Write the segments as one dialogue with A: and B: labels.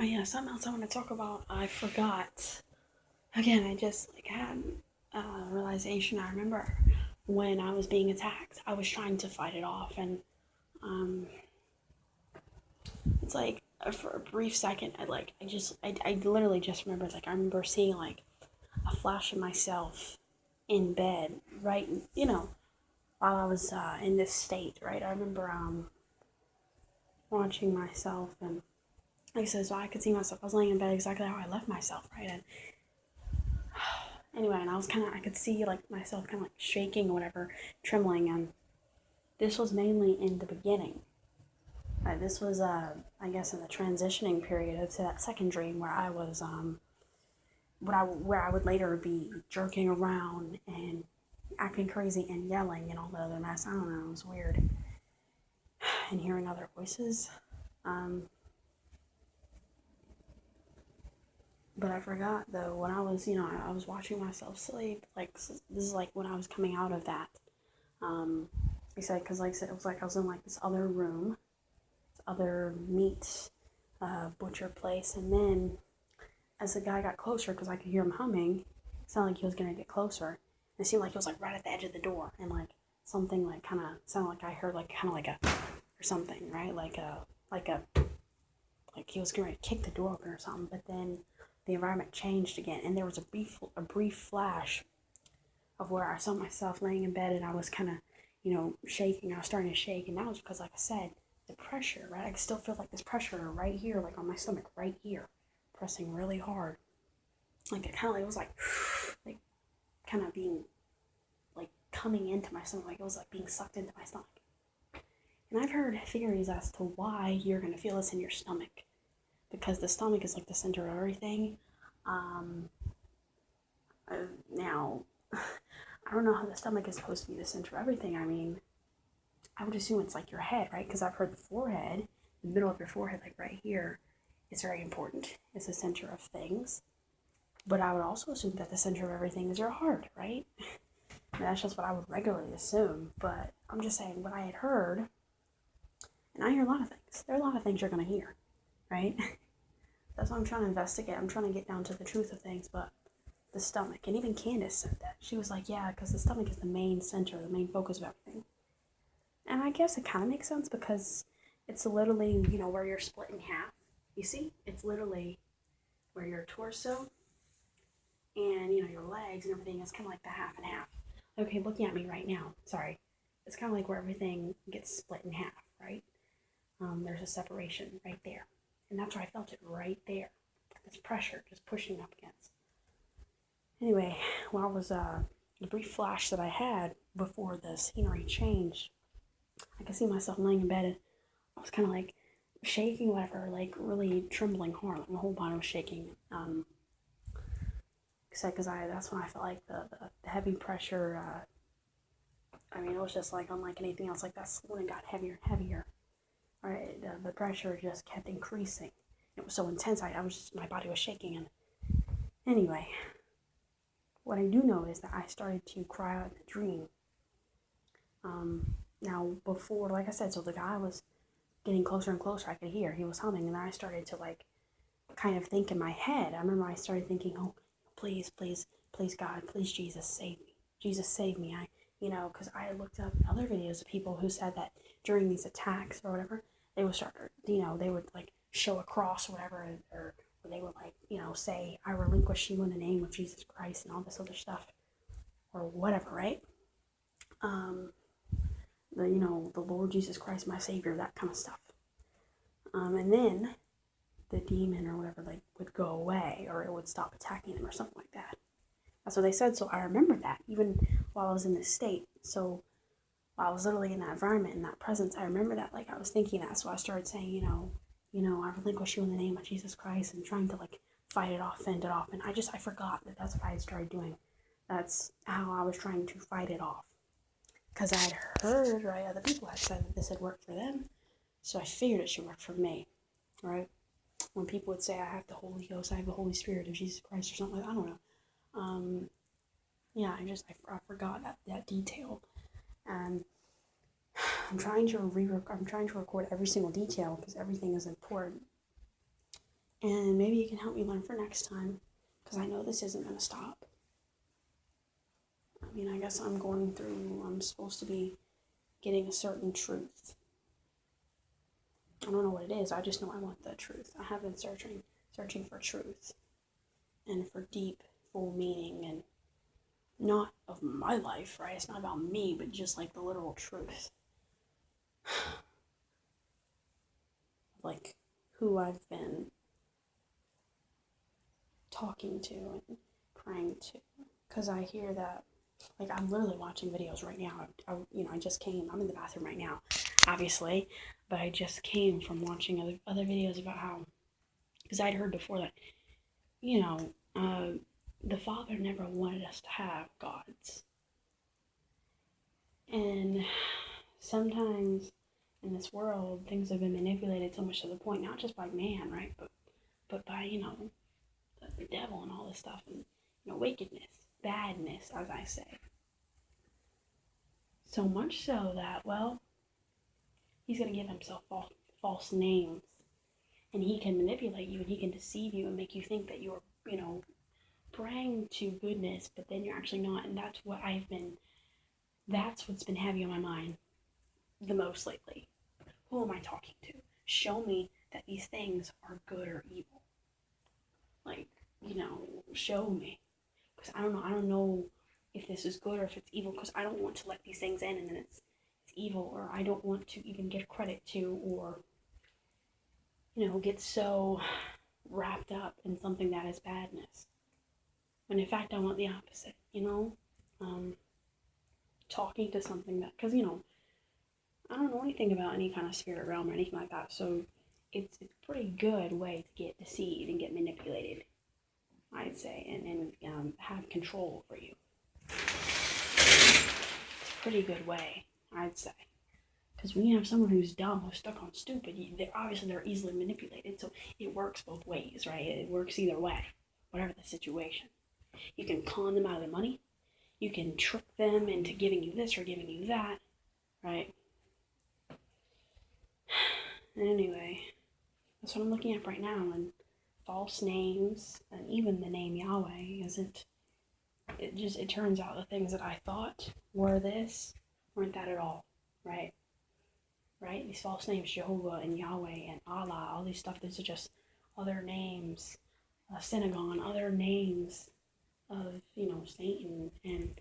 A: Oh yeah, something else I want to talk about. I forgot. Again, I just had a realization. I remember when I was being attacked, I was trying to fight it off, and um, it's like for a brief second, I literally just remembered. Like I remember seeing like a flash of myself in bed, right? While I was in this state, right? I remember watching myself, and like I said, so I could see myself. I was laying in bed exactly how I left myself, right? And anyway, and I could see like myself kind of like shaking or whatever, trembling, and this was mainly in the beginning. This was, I guess, in the transitioning period to that second dream where I was, where I would later be jerking around and acting crazy and yelling and all the other mess. I don't know, it was weird. And hearing other voices. Um, but I forgot though, when I was, I was watching myself sleep. Like, this is like when I was coming out of that. Um, I said, because like I said, it was like I was in like this other room, this other meat butcher place. And then as the guy got closer, because I could hear him humming, it sounded like he was going to get closer. And it seemed like he was like right at the edge of the door. And like something like kind of sounded like I heard like kind of like a, or something, right? Like he was going to kick the door open or something. But then the environment changed again. And there was a brief flash of where I saw myself laying in bed and I was kind of, shaking. I was starting to shake. And that was because, like I said, the pressure, right? I could still feel like this pressure right here, like on my stomach, right here, pressing really hard. Like it kind of like, it was like kind of being, like coming into my stomach, like it was like being sucked into my stomach. And I've heard theories as to why you're going to feel this in your stomach. Because the stomach is like the center of everything. Um, Now, I don't know how the stomach is supposed to be the center of everything. I mean, I would assume it's like your head, right? Because I've heard the forehead, the middle of your forehead, like right here, is very important. It's the center of things. But I would also assume that the center of everything is your heart, right? And that's just what I would regularly assume. But I'm just saying what I had heard, and I hear a lot of things. There are a lot of things you're going to hear, right? That's what I'm trying to investigate. I'm trying to get down to the truth of things, but the stomach, and even Candace said that. She was like, yeah, because the stomach is the main center, the main focus of everything. And I guess it kind of makes sense because it's literally, where you're split in half. You see? It's literally where your torso and, your legs and everything is kind of like the half and half. Okay, looking at me right now, sorry. It's kind of like where everything gets split in half, right? There's a separation right there. And that's where I felt it right there. This pressure just pushing up against. Anyway, while it was the brief flash that I had before the scenery changed, I could see myself laying in bed and I was kind of like shaking, whatever, like really trembling hard. Like my whole body was shaking. Because that's when I felt like the heavy pressure. I mean, it was just like unlike anything else. Like that's when it got heavier and heavier. Right, the pressure just kept increasing. It was so intense. My body was shaking. And anyway, what I do know is that I started to cry out in the dream. Now, before, like I said, so the guy was getting closer and closer. I could hear he was humming, and then I started to like kind of think in my head. I remember I started thinking, oh, please, please, please, God, please, Jesus, save me. Jesus, save me. Because I looked up other videos of people who said that during these attacks or whatever, they would start, they would like show a cross or whatever, or they would like, say, I relinquish you in the name of Jesus Christ and all this other stuff or whatever, right? Um, the Lord Jesus Christ, my Savior, that kind of stuff. And then the demon or whatever like would go away or it would stop attacking them or something like that. That's what they said. So I remember that even while I was in this state. So while I was literally in that environment, in that presence, I remember that like I was thinking that. So I started saying, I relinquish you in the name of Jesus Christ and trying to like fight it off, fend it off. And I forgot that that's what I had started doing. That's how I was trying to fight it off. Because I had heard, right, other people had said that this had worked for them. So I figured it should work for me, right? When people would say I have the Holy Ghost, I have the Holy Spirit of Jesus Christ or something like that, I don't know. Yeah, I forgot that detail. And I'm trying to record every single detail because everything is important. And maybe you can help me learn for next time, because I know this isn't going to stop. I mean, I guess I'm supposed to be getting a certain truth. I don't know what it is. I just know I want the truth. I have been searching for truth and for deep, full meaning, and not of my life, right? It's not about me, but just like the literal truth. Like who I've been talking to and praying to. Because I hear that, like, I'm literally watching videos right now. I just came, I'm in the bathroom right now, obviously, but I just came from watching other videos about how, because I'd heard before that, the Father never wanted us to have gods. And sometimes in this world, things have been manipulated so much to the point, not just by man, right, but by, the devil and all this stuff, and, wickedness, badness, as I say. So much so that, well, he's going to give himself false names, and he can manipulate you, and he can deceive you and make you think that you're, praying to goodness, but then you're actually not. And that's what's been heavy on my mind the most lately. Who am I talking to? Show me that these things are good or evil. Like, show me. Because I don't know if this is good or if it's evil, because I don't want to let these things in and then it's evil, or I don't want to even give credit to, or, get so wrapped up in something that is badness. When in fact I want the opposite, talking to something that, because, I don't know anything about any kind of spirit realm or anything like that, so it's a pretty good way to get deceived and get manipulated, I'd say, and have control over you. It's a pretty good way, I'd say. Because when you have someone who's dumb, who's stuck on stupid, they're easily manipulated, so it works both ways, right? It works either way, whatever the situation. You can con them out of their money. You can trick them into giving you this or giving you that, right? And anyway, that's what I'm looking at right now, and false names, and even the name Yahweh it turns out the things that I thought were this weren't that at all, right? Right? These false names, Jehovah and Yahweh and Allah, all these stuff, these are just other names, synagogue, other names of, Satan and,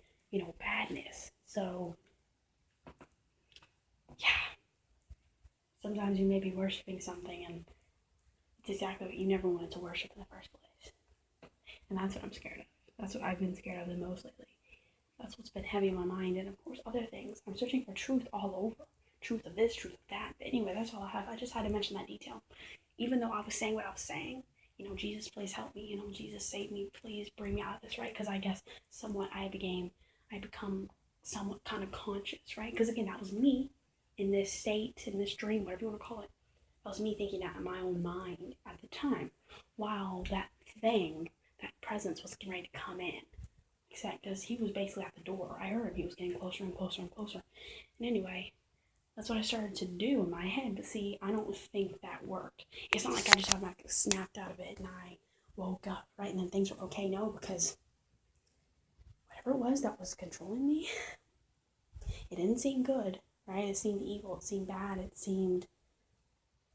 A: badness. So, yeah. Sometimes you may be worshiping something and it's exactly what you never wanted to worship in the first place. And that's what I'm scared of. That's what I've been scared of the most lately. That's what's been heavy in my mind. And of course, other things. I'm searching for truth all over. Truth of this, truth of that. But anyway, that's all I have. I just had to mention that detail. Even though I was saying what I was saying, Jesus, please help me. Jesus, save me. Please bring me out of this, right? Because I guess somewhat I become somewhat kind of conscious, right? Because again, that was me in this state, in this dream, whatever you want to call it. That was me thinking that in my own mind at the time, while that presence was getting ready to come in. Except because he was basically at the door. I heard he was getting closer and closer and closer. And anyway, that's what I started to do in my head. But see, I don't think that worked. It's not like I just automatically snapped out of it and I woke up, right? And then things were okay. No, because whatever it was that was controlling me, it didn't seem good, right? It seemed evil. It seemed bad. It seemed,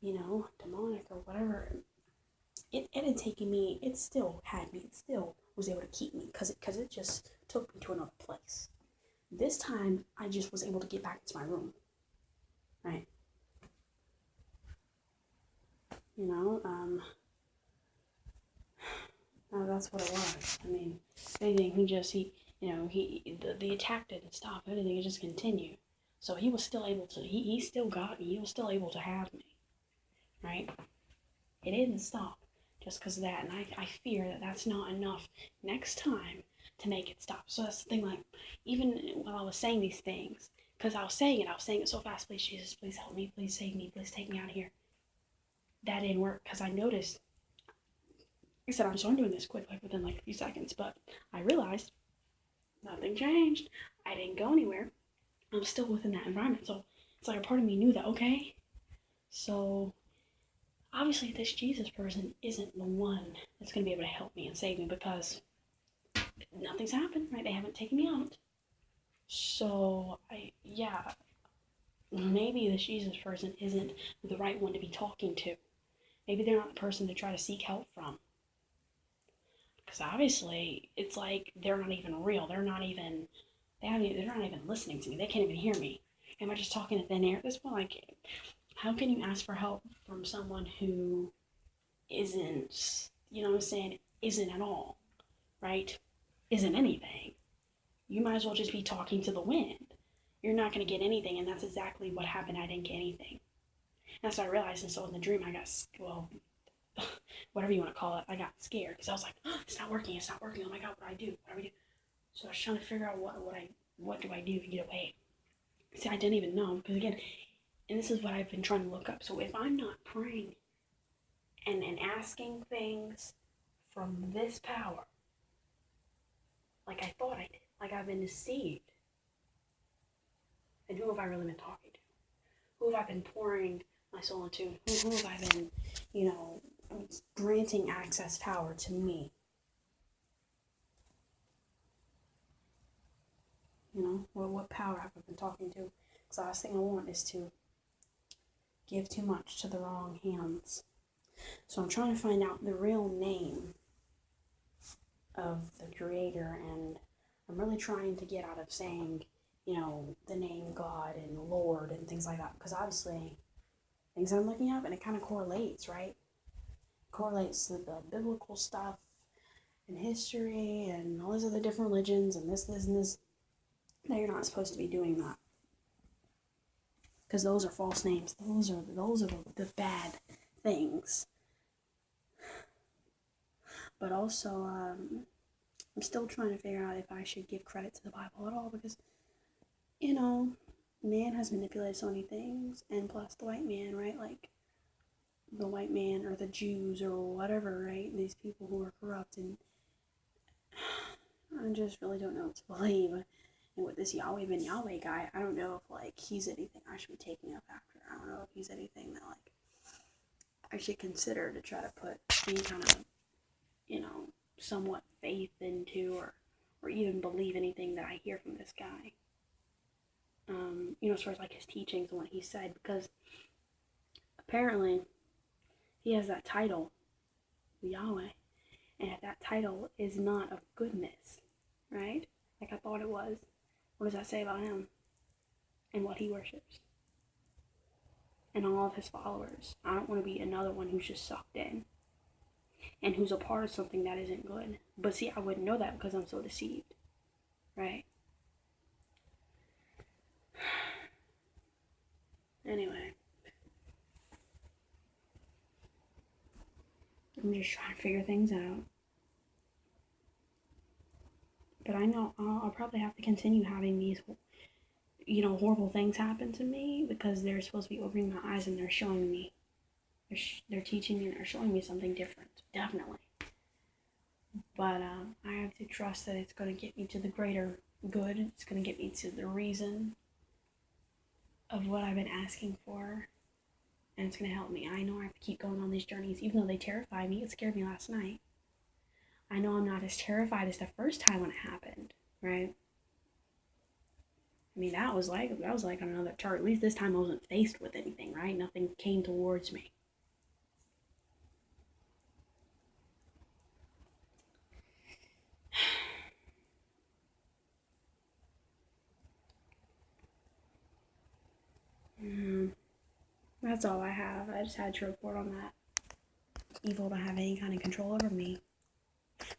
A: demonic or whatever. It had taken me. It still had me. It still was able to keep me because it just took me to another place. This time, I just was able to get back into my room, right? That's what it was. I mean, anything, the attack didn't stop. Anything, it just continued. So he was still able to, he still got me. He was still able to have me, right? It didn't stop just because of that. And I fear that that's not enough next time to make it stop. So that's the thing, like, even while I was saying these things, because I was saying it so fast, please, Jesus, please help me, please save me, please take me out of here. That didn't work because I noticed, like I said, I'm just doing this quick, like within like a few seconds, but I realized nothing changed. I didn't go anywhere. I'm still within that environment. So it's like a part of me knew that, okay, so obviously this Jesus person isn't the one that's going to be able to help me and save me because nothing's happened, right? They haven't taken me out. So, maybe this Jesus person isn't the right one to be talking to. Maybe they're not the person to try to seek help from. Because obviously, it's like they're not even real. They're not even listening to me. They can't even hear me. Am I just talking to thin air at this point? Like, how can you ask for help from someone who isn't, you know what I'm saying, isn't at all, right? Isn't anything. You might as well just be talking to the wind. You're not going to get anything, and that's exactly what happened. I didn't get anything. And so I realized, and so in the dream, I got, well, whatever you want to call it, I got scared because I was like, oh, it's not working. Oh my God, what do I do? What do I do? So I was trying to figure out what do I do to get away. See, I didn't even know because again, and this is what I've been trying to look up. So if I'm not praying and asking things from this power, like I thought I did, like I've been deceived, then who have I really been talking to? Who have I been pouring my soul into? Who have I been, granting access power to me? What power have I been talking to? Because the last thing I want is to give too much to the wrong hands. So I'm trying to find out the real name of the Creator, and I'm really trying to get out of saying, the name God and Lord and things like that, because obviously things I'm looking up and it kind of correlates, right? Correlates to the biblical stuff and history and all these other different religions and this and this. No, you're not supposed to be doing that. Because those are false names. Those are the bad things. But also, I'm still trying to figure out if I should give credit to the Bible at all, because, man has manipulated so many things, and plus the white man, right? Like, the white man or the Jews or whatever, right? These people who are corrupt, and I just really don't know what to believe. And with this Yahweh ben Yahweh guy, I don't know if, he's anything I should be taking up after. I don't know if he's anything that, I should consider to try to put any kind of, somewhat faith into, or even believe anything that I hear from this guy. As far as, his teachings and what he said, because apparently he has that title, Yahweh, and if that title is not of goodness, right? Like I thought it was, what does that say about him and what he worships and all of his followers? I don't want to be another one who's just sucked in and who's a part of something that isn't good. But see, I wouldn't know that because I'm so deceived, right? Anyway, I'm just trying to figure things out. But I know I'll probably have to continue having these, horrible things happen to me because they're supposed to be opening my eyes and they're showing me, they're teaching me and they're showing me something different, definitely. But I have to trust that it's going to get me to the greater good. It's going to get me to the reason of what I've been asking for. And it's going to help me. I know I have to keep going on these journeys, even though they terrify me. It scared me last night. I know I'm not as terrified as the first time when it happened, right? I mean, that was like on another chart. At least this time I wasn't faced with anything, right? Nothing came towards me. That's all I have. I just had to report on that. Evil to have any kind of control over me.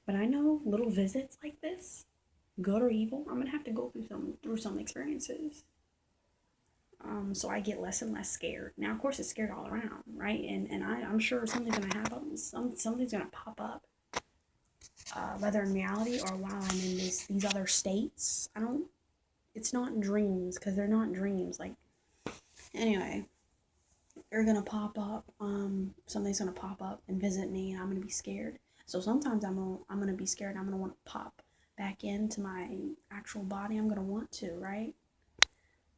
A: But I know little visits like this, good or evil, I'm gonna have to go through some experiences. So I get less and less scared. Now, of course, it's scared all around, right? And I'm sure something's gonna happen. Something's gonna pop up, whether in reality or while I'm in these other states. It's not dreams, because they're not dreams. Anyway, they're gonna pop up. Something's gonna pop up and visit me, and I'm gonna be scared. So sometimes I'm gonna be scared. I'm gonna want to pop back into my actual body. I'm gonna want to, right?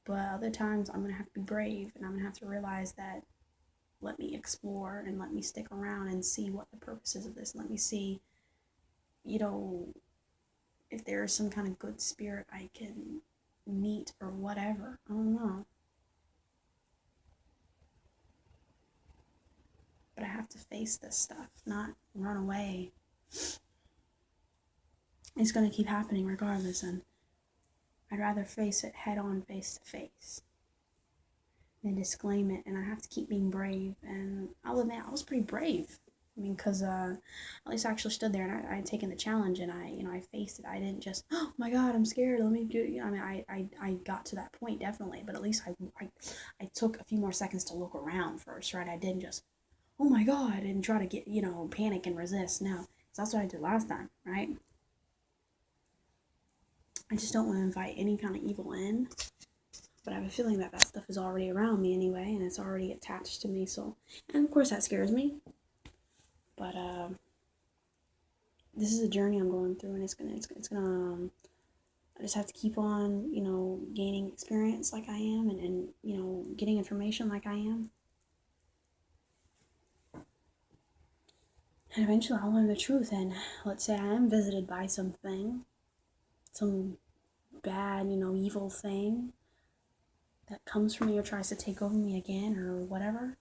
A: But other times I'm gonna have to be brave, and I'm gonna have to realize that let me explore and let me stick around and see what the purpose is of this. Let me see, you know, if there's some kind of good spirit I can meet or whatever. I don't know. But I have to face this stuff, not run away. It's going to keep happening regardless, and I'd rather face it head on, face to face, than disclaim it. And I have to keep being brave. And I'll admit, I was pretty brave. I mean, because at least I actually stood there and I had taken the challenge and I faced it. I didn't just, oh my God, I'm scared. Let me do it. I mean, I got to that point, definitely. But at least I took a few more seconds to look around first, right? I didn't just, oh my God, and try to get, panic and resist. No, because that's what I did last time, right? I just don't want to invite any kind of evil in. But I have a feeling that that stuff is already around me anyway, and it's already attached to me. So, and of course that scares me. But this is a journey I'm going through, and it's gonna. I just have to keep on, gaining experience like I am, and getting information like I am. And eventually I'll learn the truth. And let's say I am visited by something, some bad, evil thing that comes from me or tries to take over me again or whatever.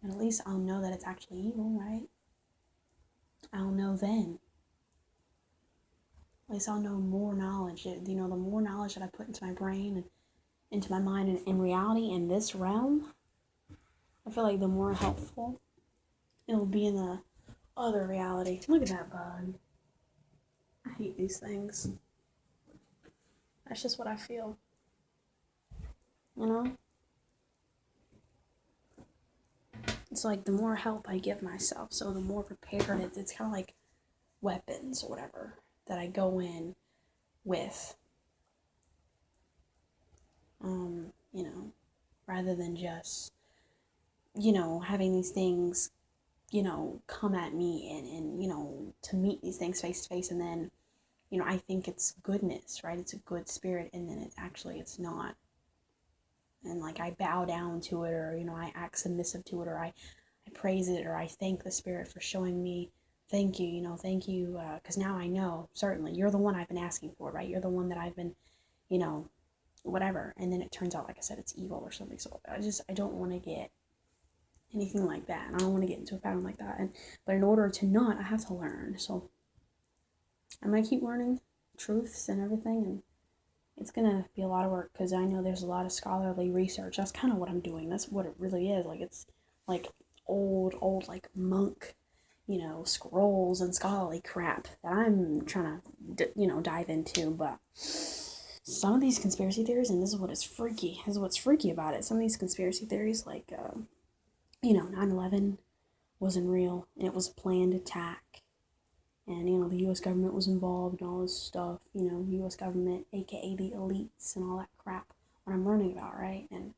A: And at least I'll know that it's actually evil, right? I'll know then. At least I'll know more knowledge. The more knowledge that I put into my brain and into my mind and in reality in this realm, I feel like the more helpful it'll be in the other reality. Look at that bug. I hate these things. That's just what I feel. It's like the more help I give myself, so the more prepared it's kind of like weapons or whatever that I go in with. Rather than just, having these things, come at me and to meet these things face to face, and then, I think it's goodness, right? It's a good spirit, and then it's not. And like I bow down to it, or, I act submissive to it, or I praise it, or I thank the spirit for showing me, thank you, because now I know, certainly, you're the one I've been asking for, right? You're the one that I've been, whatever. And then it turns out, like I said, it's evil or something. So I don't want to get anything like that. And I don't want to get into a pattern like that. But in order to not, I have to learn. So I'm going to keep learning truths and everything. And it's going to be a lot of work because I know there's a lot of scholarly research. That's kind of what I'm doing. That's what it really is. Like, it's like old, like monk, scrolls and scholarly crap that I'm trying to, dive into. But some of these conspiracy theories, and this is what's freaky about it. Some of these conspiracy theories, like, 9/11 wasn't real, and it was a planned attack. And, the U.S. government was involved and all this stuff, U.S. government, aka the elites and all that crap, what I'm learning about, right? And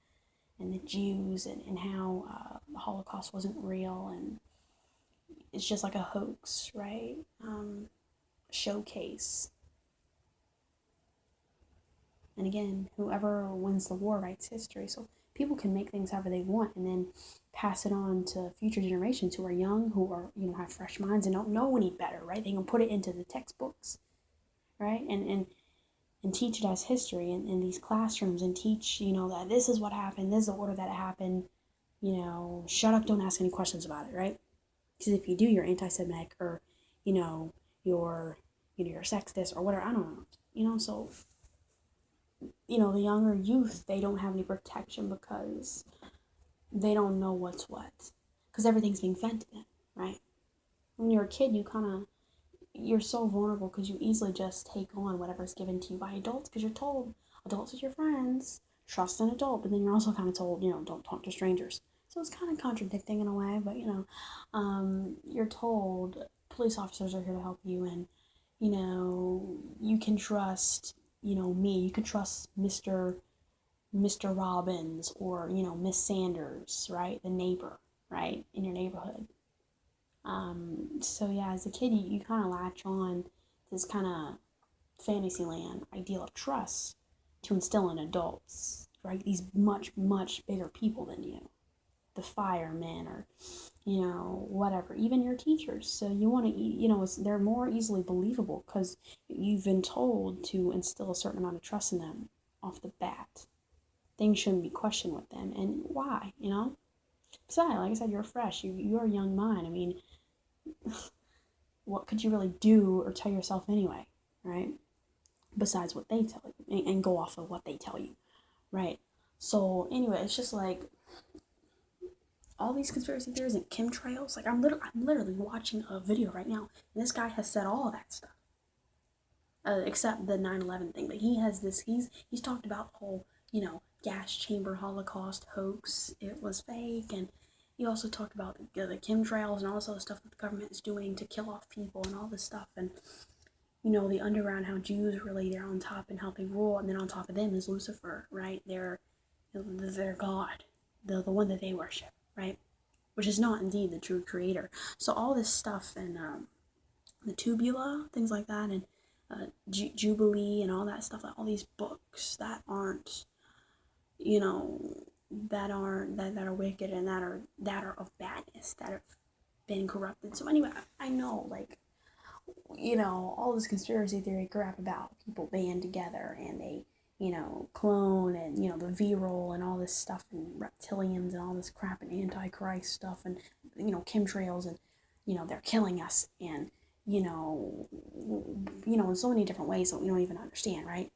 A: the Jews and how the Holocaust wasn't real, and it's just like a hoax, right? Showcase. And again, whoever wins the war writes history. So people can make things however they want and then pass it on to future generations who are young, who are, have fresh minds and don't know any better, right? They can put it into the textbooks, right? And teach it as history in these classrooms and teach, that this is what happened, this is the order that it happened, shut up, don't ask any questions about it, right? Because if you do, you're anti-Semitic or, you're sexist or whatever, I don't know, so the younger youth, they don't have any protection because they don't know what's what. Because everything's being fed to them, right? When you're a kid, you're so vulnerable because you easily just take on whatever's given to you by adults because you're told adults are your friends, trust an adult, but then you're also kind of told, don't talk to strangers. So it's kind of contradicting in a way, but, you're told police officers are here to help you and, you can trust me, you could trust Mr. Robbins or, Miss Sanders, right? The neighbor, right? In your neighborhood. So yeah, as a kid, you kind of latch on this kind of fantasyland ideal of trust to instill in adults, right? These much, much bigger people than you, the firemen or, whatever, even your teachers. So you want to, they're more easily believable because you've been told to instill a certain amount of trust in them off the bat. Things shouldn't be questioned with them. And why, Besides, like I said, you're fresh. You're a young mind. I mean, what could you really do or tell yourself anyway, right? Besides what they tell you and go off of what they tell you, right? So anyway, it's just like all these conspiracy theories and chemtrails. Like I'm literally watching a video right now, and this guy has said all of that stuff, except the 9/11 thing. But he has this. He's talked about the whole gas chamber Holocaust hoax. It was fake, and he also talked about the chemtrails and all this other stuff that the government is doing to kill off people and all this stuff. And the underground, how Jews really they're on top and how they rule, and then on top of them is Lucifer, right? They're their god, the one that they worship, right? Which is not indeed the true creator. So all this stuff and the tubula, things like that, and Jubilee and all that stuff, like all these books that aren't, that are wicked and that are of badness, that have been corrupted. So anyway, I know, like, all this conspiracy theory crap about people band together and they, clone and, the viral and all this stuff and reptilians and all this crap and antichrist stuff and, chemtrails and, they're killing us and, in so many different ways that we don't even understand, right?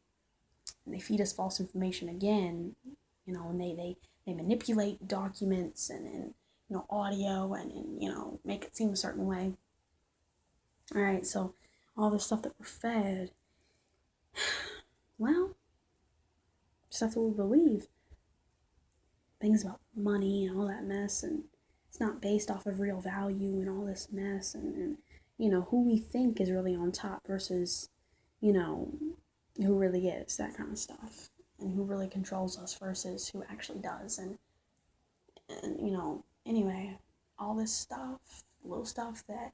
A: And they feed us false information again, and they manipulate documents and audio and make it seem a certain way. All right, so all the stuff that we're fed, well, stuff that we believe, things about money and all that mess, and it's not based off of real value and all this mess, and who we think is really on top versus, who really is, that kind of stuff, and who really controls us versus who actually does, and anyway, all this stuff, little stuff that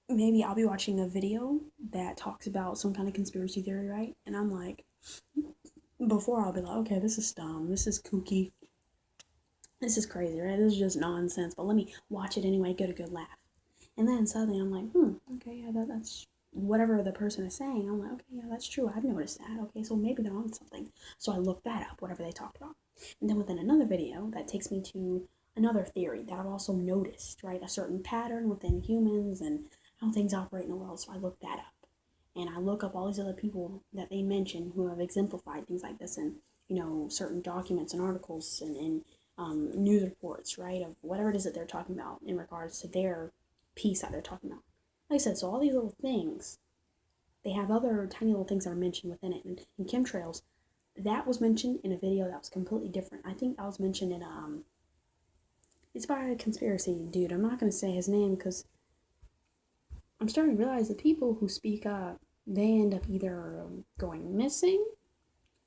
A: maybe I'll be watching a video that talks about some kind of conspiracy theory, right? And I'm like, before I'll be like, okay, this is dumb, this is kooky, this is crazy, right? This is just nonsense, but let me watch it anyway, get a good laugh. And then suddenly I'm like, okay, yeah, that's whatever the person is saying. I'm like, okay, yeah, that's true. I've noticed that. Okay, so maybe they're on something. So I look that up, whatever they talked about. And then within another video, that takes me to another theory that I've also noticed, right? A certain pattern within humans and how things operate in the world. So I look that up. And I look up all these other people that they mention who have exemplified things like this in, certain documents and articles and news reports, right? Of whatever it is that they're talking about in regards to their piece that they're talking about. Like I said, so all these little things, they have other tiny little things that are mentioned within it. And in chemtrails, that was mentioned in a video that was completely different. I think that was mentioned in, it's by a conspiracy dude. I'm not going to say his name because I'm starting to realize the people who speak up, they end up either going missing,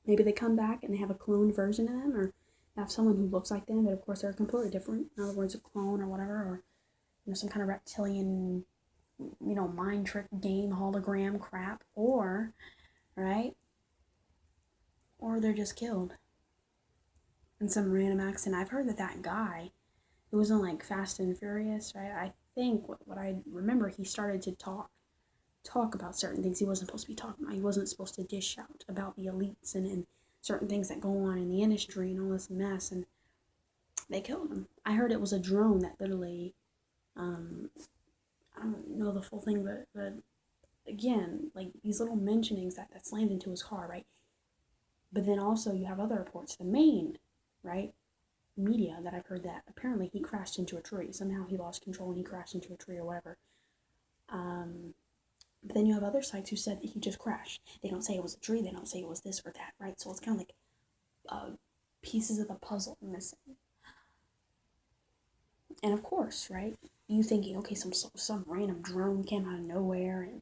A: maybe they come back and they have a cloned version of them, or have someone who looks like them, but of course they're completely different. In other words, a clone or whatever, or some kind of reptilian, mind trick game, hologram crap, or, right, or they're just killed in some random accident. I've heard that guy, who was on, like, Fast and Furious, right, I think, what I remember, he started to talk about certain things he wasn't supposed to be talking about. He wasn't supposed to dish out about the elites and certain things that go on in the industry and all this mess, and they killed him. I heard it was a drone that literally, I don't know the full thing, but again, like, these little mentionings that slammed into his car, right? But then also you have other reports, the main, right, media that I've heard that apparently he crashed into a tree. Somehow he lost control and he crashed into a tree or whatever. But then you have other sites who said that he just crashed. They don't say it was a tree, they don't say it was this or that, right? So it's kind of like pieces of the puzzle missing. And of course, right, you thinking, okay, some random drone came out of nowhere and,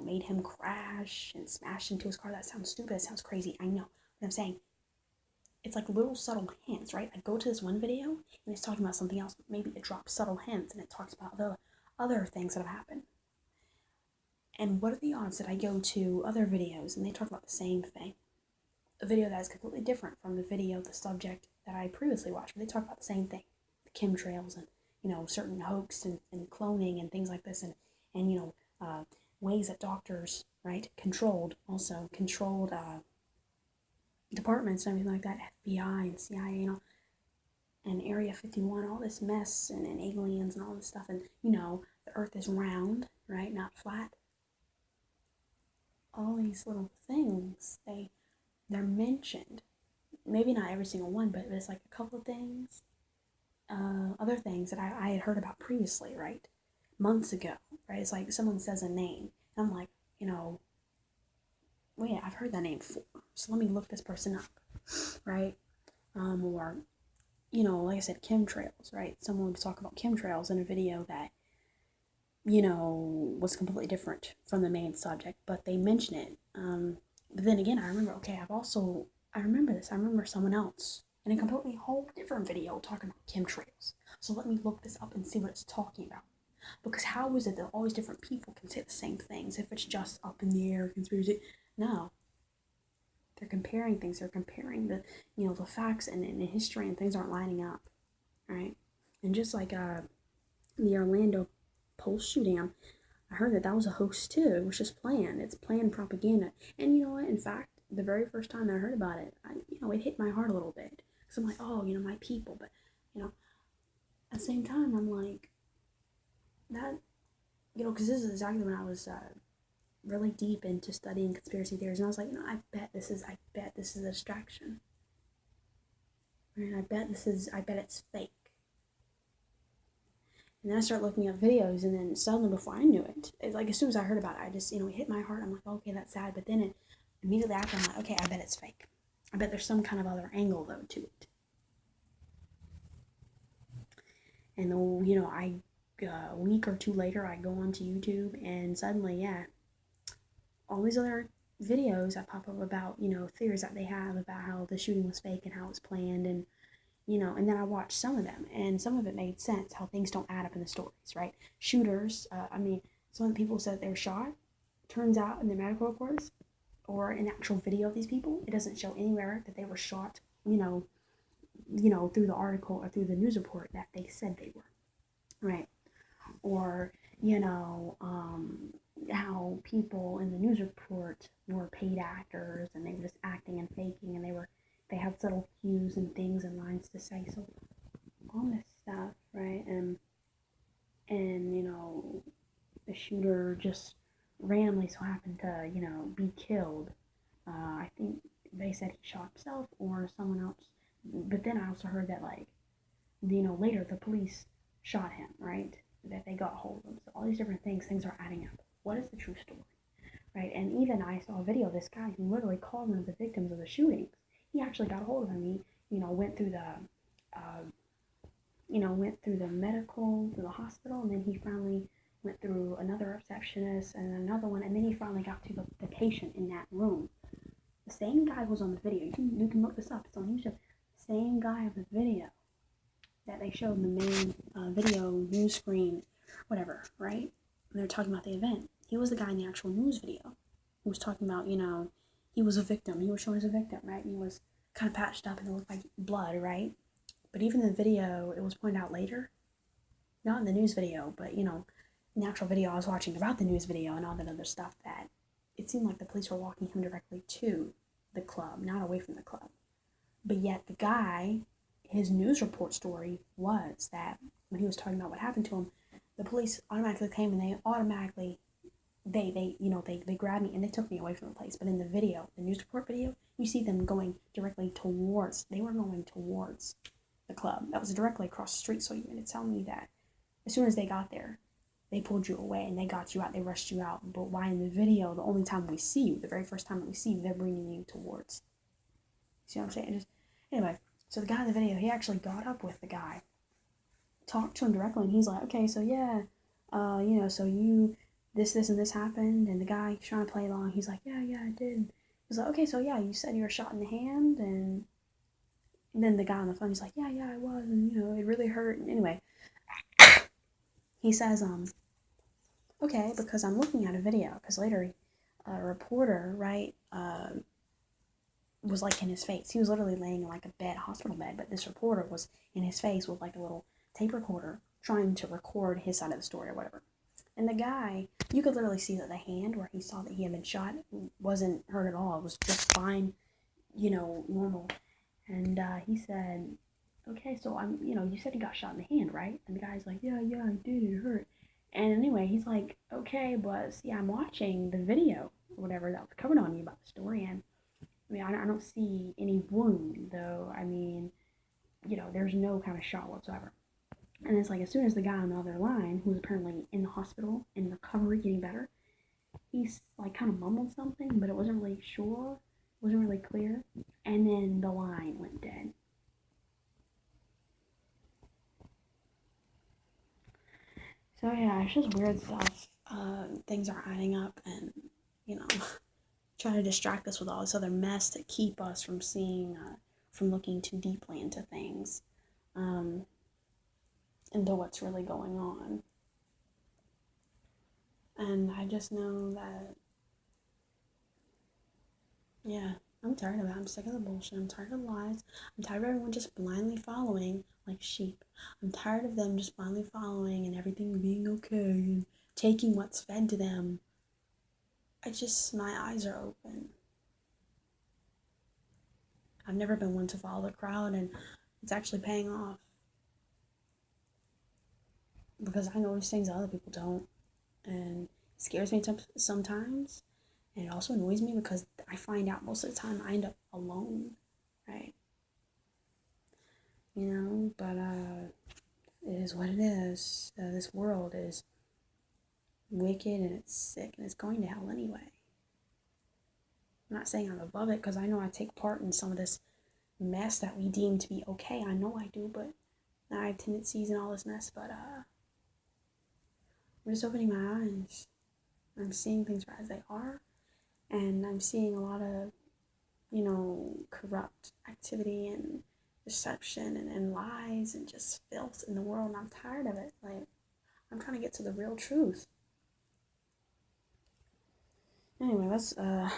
A: made him crash and smash into his car. That sounds stupid, that sounds crazy, I know. But I'm saying, it's like little subtle hints, right? I go to this one video and it's talking about something else, but maybe it drops subtle hints and it talks about the other things that have happened. And what are the odds that I go to other videos and they talk about the same thing? a video that is completely different from the video, the subject that I previously watched, but they talk about the same thing, the chemtrails and, certain hoax and cloning and things like this, and ways that doctors, right, controlled departments and everything like that, FBI and CIA, and Area 51, all this mess, and aliens and all this stuff, and, the earth is round, right, not flat. All these little things, they're mentioned. Maybe not every single one, but it's like a couple of things, other things that I had heard about previously, right, months ago, right? It's like someone says a name, and I'm like, well, yeah, I've heard that name before, so let me look this person up, right? Or, like I said, chemtrails, right? Someone would talk about chemtrails in a video that, was completely different from the main subject, but they mention it. But then again, I remember, okay, I remember this. I remember someone else in a completely whole different video talking about chemtrails. So let me look this up and see what it's talking about. Because how is it that all these different people can say the same things if it's just up in the air, conspiracy? No. They're comparing things. They're comparing the facts and history, and things aren't lining up, right? And just like the Orlando Pulse shooting, I heard that was a hoax too. It was just planned. It's planned propaganda. And you know what? In fact, the very first time I heard about it, it hit my heart a little bit. Because I'm like, oh, my people. But, at the same time, I'm like, that, because this is exactly when I was really deep into studying conspiracy theories. And I was like, I bet this is a distraction. And I bet it's fake. And then I started looking up videos, and then suddenly, before I knew it, it's like as soon as I heard about it, I just, it hit my heart. I'm like, okay, that's sad. But then immediately after, I'm like, okay, I bet it's fake. I bet there's some kind of other angle, though, to it. And, a week or two later, I go onto YouTube, and suddenly, yeah, all these other videos that pop up about, theories that they have about how the shooting was fake and how it was planned, and and then I watched some of them, and some of it made sense, how things don't add up in the stories, right? Shooters, some of the people said they were shot. Turns out in the medical reports, or an actual video of these people, it doesn't show anywhere that they were shot, through the article or through the news report that they said they were, right? Or, how people in the news report were paid actors, and they were just acting and faking, and they had subtle cues and things and lines to say. So all this stuff, right? And the shooter just randomly so happened to, be killed. I think they said he shot himself or someone else. But then I also heard that, later the police shot him, right? That they got hold of him. So all these different things are adding up. What is the true story, right? And even I saw a video of this guy who literally called one of the victims of the shootings. He actually got a hold of him. He, went through the hospital, and then he finally went through another receptionist and another one, and then he finally got to the patient in that room. The same guy was on the video. You can look this up. It's on YouTube. Same guy of the video that they showed in the main video news screen, whatever, right? And they're talking about the event. He was the guy in the actual news video who was talking about, he was a victim. He was shown as a victim, right? And he was kind of patched up and it looked like blood, right? But even in the video, it was pointed out later, not in the news video, but, in the actual video I was watching about the news video and all that other stuff, that it seemed like the police were walking him directly to the club, not away from the club. But yet the guy, his news report story was that when he was talking about what happened to him, the police automatically came and they automatically, they grabbed me and they took me away from the place. But in the video, the news report video, you see them going directly towards, they were going towards the club. That was directly across the street. So you mean to tell me that as soon as they got there, they pulled you away and they got you out, they rushed you out. But why in the video, the only time we see you, the very first time that we see you, they're bringing you towards. See what I'm saying? Anyway, so the guy in the video, he actually got up with the guy, talked to him directly, and he's like, okay, so yeah, so you, this, and this happened, and the guy trying to play along, he's like, yeah, I did. He's like, okay, so yeah, you said you were shot in the hand, and then the guy on the phone, he's like, yeah, I was, and, it really hurt, and anyway, he says, okay, because I'm looking at a video, because later, a reporter, right, was like in his face. He was literally laying in like a bed, hospital bed, but this reporter was in his face with like a little tape recorder trying to record his side of the story or whatever. And the guy, you could literally see that the hand where he saw that he had been shot wasn't hurt at all. It was just fine, normal. And he said, okay, so you said he got shot in the hand, right? And the guy's like, yeah, I did, it hurt. And anyway, he's like, okay, but see, I'm watching the video or whatever that was covered on me about the story, and I don't see any wound, though. There's no kind of shot whatsoever. And it's like, as soon as the guy on the other line, who's apparently in the hospital, in recovery, getting better, he's like kind of mumbled something, but it wasn't really sure, wasn't really clear. And then the line went dead. So yeah, it's just weird stuff. Things are adding up, and try to distract us with all this other mess to keep us from seeing, from looking too deeply into things, into what's really going on. And I just know that, yeah, I'm tired of it. I'm sick of the bullshit. I'm tired of the lies. I'm tired of everyone just blindly following like sheep. I'm tired of them just blindly following and everything being okay and taking what's fed to them. My eyes are open. I've never been one to follow the crowd, and it's actually paying off. Because I notice things that other people don't. And it scares me sometimes. And it also annoys me because I find out most of the time I end up alone, right? But it is what it is. This world is wicked and it's sick and it's going to hell anyway. I'm not saying I'm above it because I know I take part in some of this mess that we deem to be okay. I know I do, but I have tendencies and all this mess, but I'm just opening my eyes. I'm seeing things as they are, and I'm seeing a lot of, corrupt activity and deception and lies and just filth in the world, and I'm tired of it. Like, I'm trying to get to the real truth. Anyway, let's, have